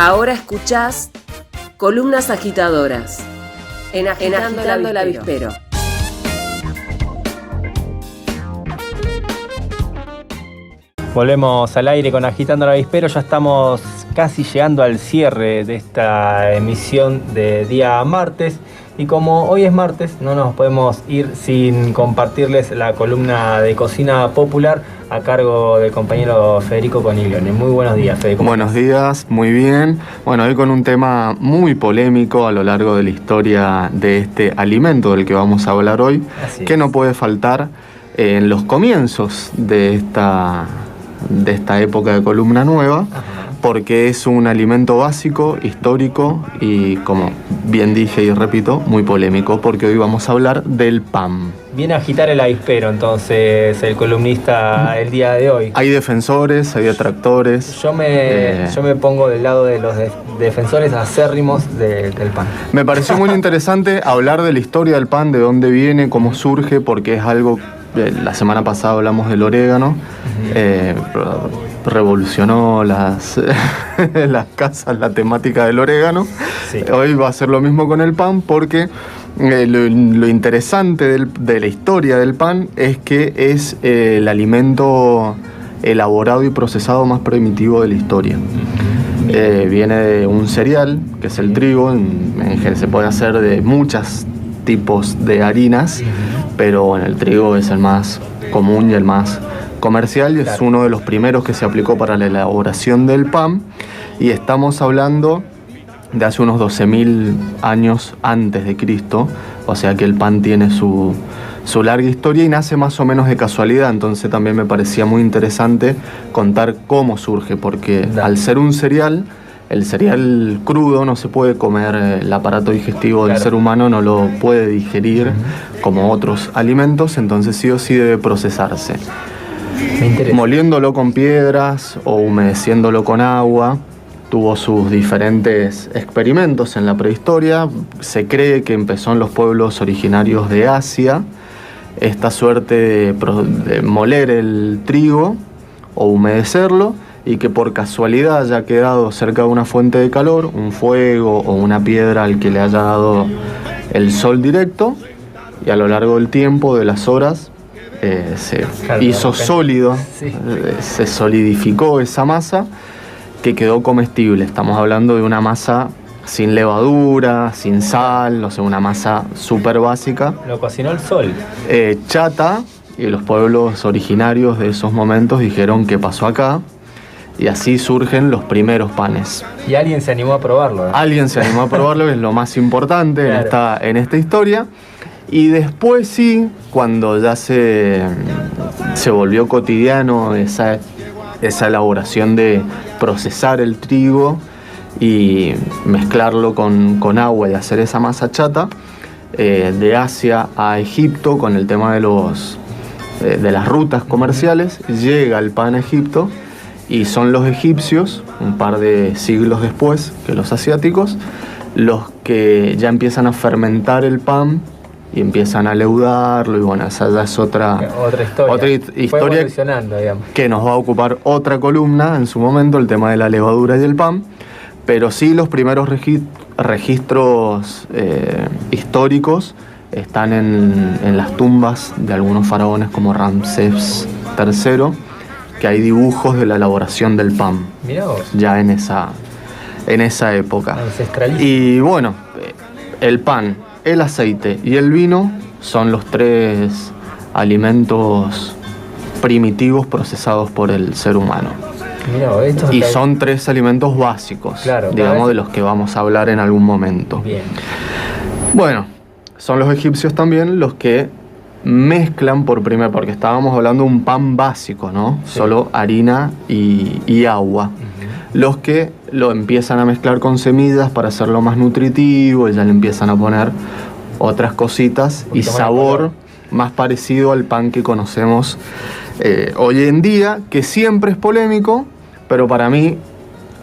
Ahora escuchás Columnas Agitadoras en Agitando el Avispero. Volvemos al aire con Agitando el Avispero. Ya estamos casi llegando al cierre de esta emisión de día martes. Y como hoy es martes, no nos podemos ir sin compartirles la columna de cocina popular a cargo del compañero Federico Coniglione. Muy buenos días, Federico. Buenos días, muy bien. Bueno, hoy con un tema muy polémico a lo largo de la historia de este alimento del que vamos a hablar hoy, que no puede faltar en los comienzos de esta época de columna nueva. Ajá. Porque es un alimento básico, histórico y, como bien dije y repito, muy polémico, porque hoy vamos a hablar del pan. Viene a agitar el avispero, entonces, el columnista el día de hoy. Hay defensores, hay detractores. Yo me pongo del lado de los defensores acérrimos del pan. Me pareció muy interesante hablar de la historia del pan, de dónde viene, cómo surge, porque es algo... La semana pasada hablamos del orégano, revolucionó las casas la temática del orégano. Sí. Hoy va a ser lo mismo con el pan, porque lo interesante de la historia del pan es que es el alimento elaborado y procesado más primitivo de la historia. Viene de un cereal, que es el trigo, se puede hacer de muchos tipos de harinas, pero bueno, el trigo es el más común y el más comercial, y es uno de los primeros que se aplicó para la elaboración del pan, y estamos hablando de hace unos 12.000 años antes de Cristo, o sea que el pan tiene su larga historia y nace más o menos de casualidad. Entonces también me parecía muy interesante contar cómo surge, porque al ser un cereal, el cereal crudo no se puede comer, el aparato digestivo del ser humano no lo puede digerir como otros alimentos, entonces sí o sí debe procesarse. Moliéndolo con piedras o humedeciéndolo con agua. Tuvo sus diferentes experimentos en la prehistoria. Se cree que empezó en los pueblos originarios de Asia esta suerte de moler el trigo o humedecerlo, y que por casualidad haya quedado cerca de una fuente de calor, un fuego o una piedra al que le haya dado el sol directo, y a lo largo del tiempo, de las horas, se hizo sólido, se solidificó esa masa que quedó comestible. Estamos hablando de una masa sin levadura, sin sal, una masa súper básica. Lo cocinó el sol. Chata, y los pueblos originarios de esos momentos dijeron: ¿qué pasó acá? Y así surgen los primeros panes. Y alguien se animó a probarlo, ¿eh? Alguien se animó a probarlo, que es lo más importante en esta historia. Y después sí, cuando ya se volvió cotidiano esa elaboración de procesar el trigo y mezclarlo con agua y hacer esa masa chata, de Asia a Egipto, con el tema de las rutas comerciales, llega el pan a Egipto. Y son los egipcios, un par de siglos después que los asiáticos, los que ya empiezan a fermentar el pan y empiezan a leudarlo. Y bueno, esa ya es otra historia que nos va a ocupar otra columna en su momento, el tema de la levadura y el pan. Pero sí, los primeros registros históricos están en las tumbas de algunos faraones como Ramsés III, que hay dibujos de la elaboración del pan. Mirá vos. Ya en esa época. Y bueno, el pan, el aceite y el vino son los tres alimentos primitivos procesados por el ser humano. Mirá, y son tres alimentos básicos, digamos, de los que vamos a hablar en algún momento. Bien. Bueno, son los egipcios también los que mezclan porque estábamos hablando de un pan básico, ¿no? Sí. Solo harina y agua. Los que lo empiezan a mezclar con semillas para hacerlo más nutritivo, y ya le empiezan a poner otras cositas y sabor más parecido al pan que conocemos hoy en día, que siempre es polémico, pero para mí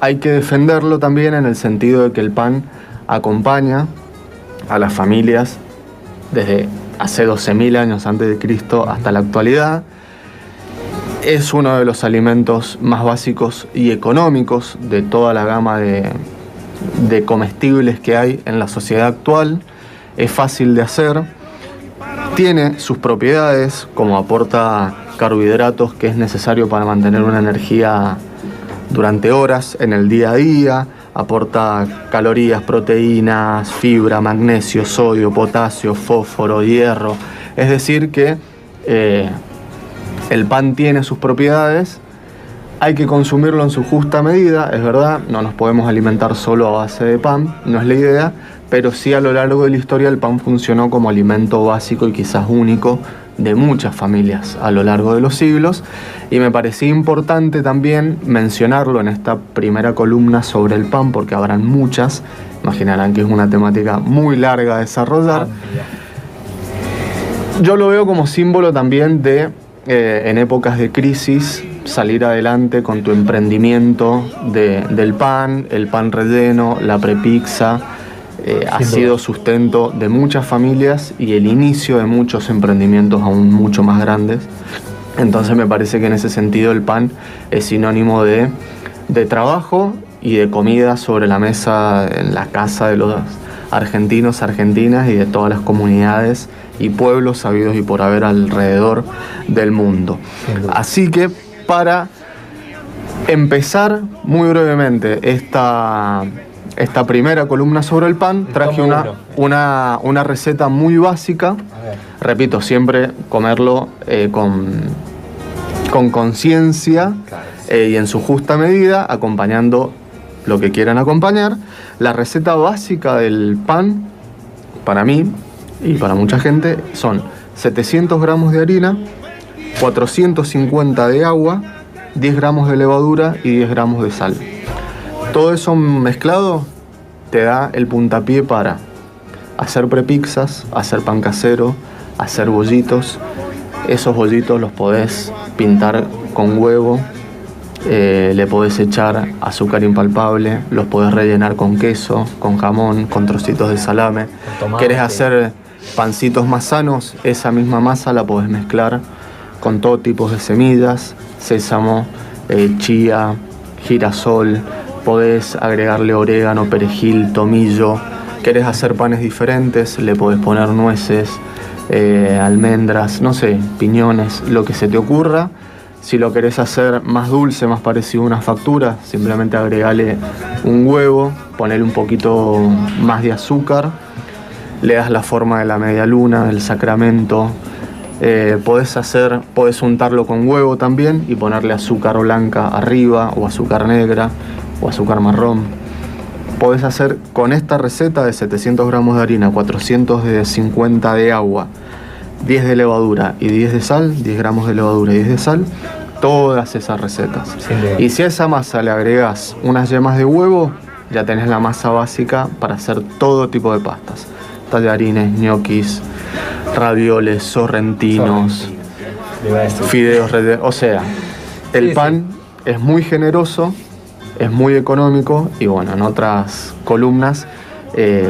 hay que defenderlo también en el sentido de que el pan acompaña a las familias desde hace 12.000 años antes de Cristo hasta la actualidad, Es uno de los alimentos más básicos y económicos de toda la gama de comestibles que hay en la sociedad actual. Es fácil de hacer, tiene sus propiedades, como aporta carbohidratos que es necesario para mantener una energía durante horas en el día a día, aporta calorías, proteínas, fibra, magnesio, sodio, potasio, fósforo, hierro. Es decir que el pan tiene sus propiedades, hay que consumirlo en su justa medida, es verdad, no nos podemos alimentar solo a base de pan, no es la idea, pero sí a lo largo de la historia el pan funcionó como alimento básico y quizás único de muchas familias a lo largo de los siglos, y me parecía importante también mencionarlo en esta primera columna sobre el pan, porque habrán muchas, imaginarán que es una temática muy larga a desarrollar. Yo lo veo como símbolo también de, en épocas de crisis, salir adelante con tu emprendimiento del pan, el pan relleno, la prepizza. Ha sido sustento de muchas familias y el inicio de muchos emprendimientos aún mucho más grandes. Entonces me parece que en ese sentido el pan es sinónimo de trabajo y de comida sobre la mesa en la casa de los argentinos, argentinas y de todas las comunidades y pueblos sabidos y por haber alrededor del mundo. Así que para empezar muy brevemente esta primera columna sobre el pan, traje una receta muy básica. Repito, siempre comerlo con conciencia y en su justa medida, acompañando lo que quieran acompañar. La receta básica del pan, para mí y para mucha gente, son 700 gramos de harina, 450 de agua, 10 gramos de levadura y 10 gramos de sal. Todo eso mezclado te da el puntapié para hacer prepizzas, hacer pan casero, hacer bollitos. Esos bollitos los podés pintar con huevo, le podés echar azúcar impalpable, los podés rellenar con queso, con jamón, con trocitos de salame. ¿Querés hacer pancitos más sanos? Esa misma masa la podés mezclar con todo tipo de semillas, sésamo, chía, girasol. Podés agregarle orégano, perejil, tomillo. ¿Querés hacer panes diferentes? Le podés poner nueces, almendras, no sé, piñones, lo que se te ocurra. Si lo querés hacer más dulce, más parecido a una factura, simplemente agregale un huevo, ponele un poquito más de azúcar, le das la forma de la media luna, del sacramento. Podés untarlo con huevo también y ponerle azúcar blanca arriba o azúcar negra o azúcar marrón. Podés hacer con esta receta de 700 gramos de harina, 450 de agua, 10 de levadura y 10 de sal, 10 gramos de levadura y 10 de sal, todas esas recetas. Y si a esa masa le agregás unas yemas de huevo, ya tenés la masa básica para hacer todo tipo de pastas. Tallarines, ñoquis, ravioles, sorrentinos, fideos rellenos. O sea, el pan es muy generoso, es muy económico y bueno, en otras columnas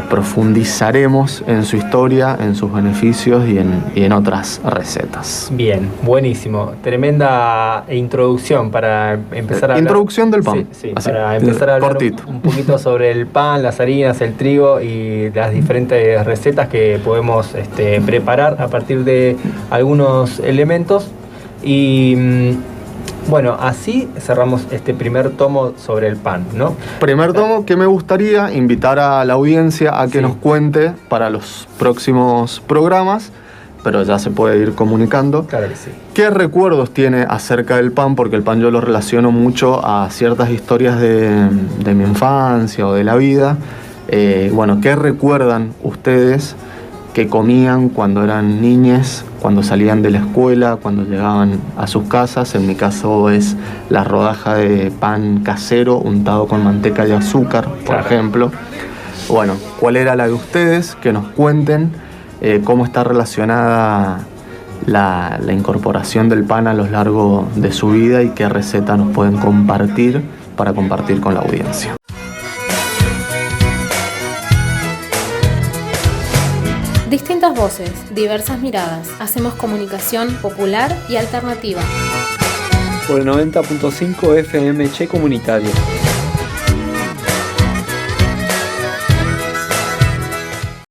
profundizaremos en su historia, en sus beneficios y en otras recetas. Bien, buenísimo. Tremenda introducción para empezar a hablar. Introducción del pan. Sí, así, para empezar a hablar un poquito sobre el pan, las harinas, el trigo y las diferentes recetas que podemos preparar a partir de algunos elementos. Y bueno, así cerramos este primer tomo sobre el pan, ¿no? Primer tomo que me gustaría invitar a la audiencia a que nos cuente para los próximos programas, pero ya se puede ir comunicando. Claro que sí. ¿Qué recuerdos tiene acerca del pan? Porque el pan yo lo relaciono mucho a ciertas historias de mi infancia o de la vida. Bueno, ¿qué recuerdan ustedes que comían cuando eran niñes, cuando salían de la escuela, cuando llegaban a sus casas? En mi caso es la rodaja de pan casero untado con manteca y azúcar, por ejemplo. Bueno, ¿cuál era la de ustedes? Que nos cuenten cómo está relacionada la incorporación del pan a lo largo de su vida y qué receta nos pueden compartir para compartir con la audiencia. Distintas voces, diversas miradas. Hacemos comunicación popular y alternativa. por el 90.5 FM Che Comunitario.